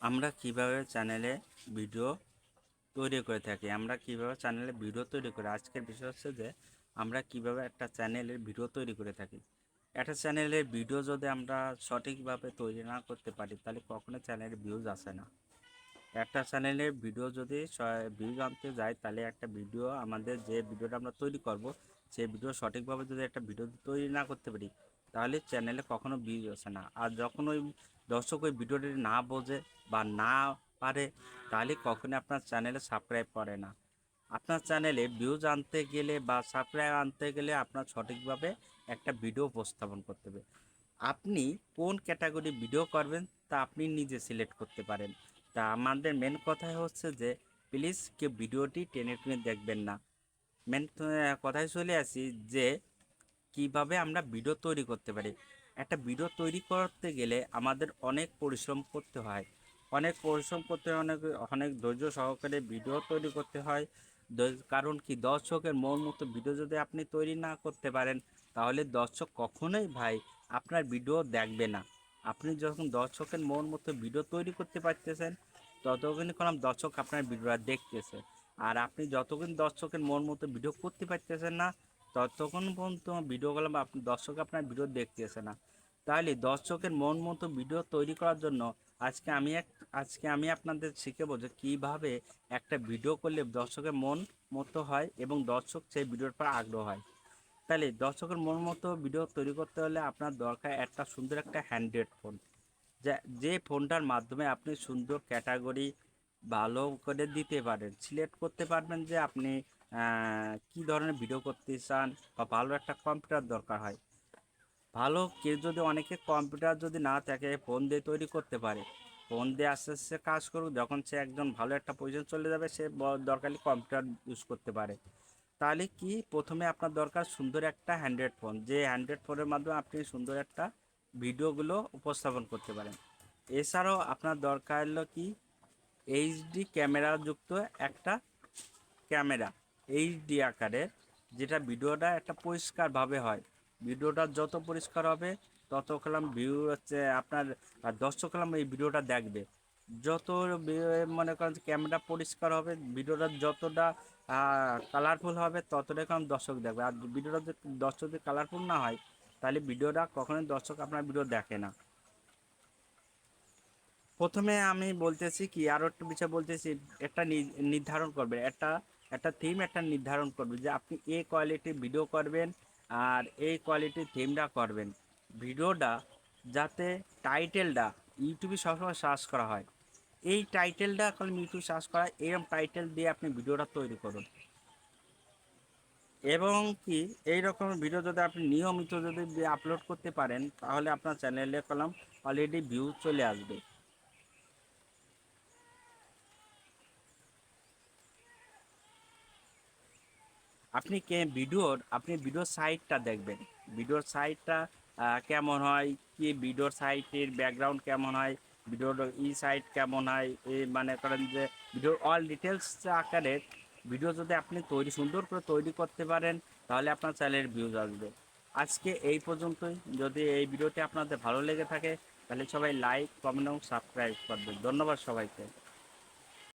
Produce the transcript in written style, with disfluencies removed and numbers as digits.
আমরা কিভাবে চ্যানেলে ভিডিও তৈরি করে থাকি। আমরা কিভাবে চ্যানেলে ভিডিও তৈরি করি, আজকের বিষয় হচ্ছে যে আমরা কিভাবে একটা চ্যানেলের ভিডিও তৈরি করে থাকি। একটা চ্যানেলের ভিডিও যদি আমরা সঠিকভাবে তৈরি না করতে পারি তাহলে কখনো চ্যানেলের ভিউজ আসে না। একটা চ্যানেলের ভিডিও যদি ভিউজ আনতে যায় তাহলে একটা ভিডিও আমাদের যে ভিডিওটা আমরা তৈরি করব সেই ভিডিও সঠিকভাবে যদি একটা ভিডিও তৈরি না করতে পারি তাহলে চ্যানেলে কখনো ভিউজ আসে না। আর যখন ওই দর্শক ওই ভিডিওটি না বোঝে বা না পারে তাহলে কখনোই আপনার চ্যানেলে সাবস্ক্রাইব করে না। আপনার চ্যানেলে ভিউজ আনতে গেলে বা সাবস্ক্রাইব আনতে গেলে আপনার সঠিকভাবে একটা ভিডিও উপস্থাপন করতে হবে। আপনি কোন ক্যাটাগরি ভিডিও করবেন তা আপনি নিজে সিলেক্ট করতে পারেন। তা আমাদের মেন কথাই হচ্ছে যে প্লিজ কেউ ভিডিওটি টেনে টেনে দেখবেন না। মেন কথায় চলে আসি যে কিভাবে আমরা ভিডিও তৈরি করতে পারি। একটা ভিডিও তৈরি করতে গেলে আমাদের অনেক পরিশ্রম করতে হয়, অনেক অনেক ধৈর্য সহকারে ভিডিও তৈরি করতে হয়। কারণ কি, দর্শকের মন মতো ভিডিও যদি আপনি তৈরি না করতে পারেন তাহলে দর্শক কখনোই ভাই আপনার ভিডিও দেখবে না। আপনি যখন দর্শকের মন মতো ভিডিও তৈরি করতে পারতেছেন ততক্ষণ দর্শক আপনার ভিডিওটা দেখতেছে। আর আপনি যতক্ষণ দর্শকের মন মতো ভিডিও করতে পারতেছেন না ততক্ষণ পর্যন্ত ভিডিওগুলো বা আপনি দর্শক আপনার ভিডিও দেখতেছে না। তাহলে দর্শকের মন মতো ভিডিও তৈরি করার জন্য আজকে আমি আপনাদের শিখাবো যে কীভাবে একটা ভিডিও করলে দর্শকের মন মতো হয় এবং দর্শক সেই ভিডিওর পর আগ্রহ হয়। তাহলে দর্শকের মন মতো ভিডিও তৈরি করতে হলে আপনার দরকার একটা সুন্দর একটা হ্যান্ড্রেড ফোন, যে ফোনটার মাধ্যমে আপনি সুন্দর ক্যাটাগরি ভালো করে দিতে পারেন, সিলেক্ট করতে পারবেন যে আপনি কী ধরনের ভিডিও করতে চান। বা ভালো একটা কম্পিউটার দরকার হয়। ভালো কেউ যদি অনেকে কম্পিউটার যদি না থাকে ফোন দিয়ে তৈরি করতে পারে, ফোন দিয়ে আস্তে আস্তে কাজ করুক, যখন সে একজন ভালো একটা পজিশন চলে যাবে সে দরকারই কম্পিউটার ইউজ করতে পারে। তাহলে কি, প্রথমে আপনার দরকার সুন্দর একটা হ্যান্ড্রেড ফোন, যে হ্যান্ড্রেড ফোনের মাধ্যমে আপনি সুন্দর একটা ভিডিওগুলো উপস্থাপন করতে পারেন। এছাড়াও আপনার দরকার হলো কি, এইচডি ক্যামেরা যুক্ত একটা ক্যামেরা, এইচডি আকারের, যেটা ভিডিওটা একটা পরিষ্কারভাবে হয়। ভিডিওটা যত পরিষ্কার হবে তত কলম ভিউ হচ্ছে আপনার দর্শক কলম এই ভিডিওটা দেখবে। যত মনে করেন ক্যামেরা পরিষ্কার হবে, ভিডিওটা যতটা কালারফুল হবে ততটাই কম দর্শক দেখবে। আর ভিডিওটা যদি দর্শক যদি কালারফুল না হয় তাহলে ভিডিওটা কখনোই দর্শক আপনার ভিডিও দেখে না। প্রথমে আমি বলতেছি কি, আরও একটু বিষয় বলতেছি, একটা নির্ধারণ করবে, একটা থিম একটা নির্ধারণ করবে যে আপনি এই কোয়ালিটির ভিডিও করবেন আর এই কোয়ালিটির থিমটা করবেন। ভিডিওটা যাতে টাইটেলটা ইউটিউবে সবসময় সার্চ করা হয়, এই টাইটেলটা এখন ইউটিউব সার্চ করা, এরকম টাইটেল দিয়ে আপনি ভিডিওটা তৈরি করুন। এবং কি, এই রকম ভিডিও যদি আপনি নিয়মিত যদি আপলোড করতে পারেন তাহলে আপনার চ্যানেলে কলম অলরেডি ভিউ চলে আসবে। আপনি ভিডিওর সাইটটা দেখবেন, ভিডিওর সাইটটা কেমন হয়, কি ভিডিওর সাইটের ব্যাকগ্রাউন্ড কেমন হয়, ভিডিওর সাইট কেমন হয়, এই মানে করেন যে ভিডিওর অল ডিটেলস আকারের ভিডিও যদি আপনি সুন্দর করে তৈরি করতে পারেন তাহলে আপনার চ্যানেলের ভিউজ আসবে। আজকে এই পর্যন্তই। যদি এই ভিডিওটি আপনাদের ভালো লেগে থাকে তাহলে সবাই লাইক, কমেন্ট এবং সাবস্ক্রাইব করবেন। ধন্যবাদ সবাইকে।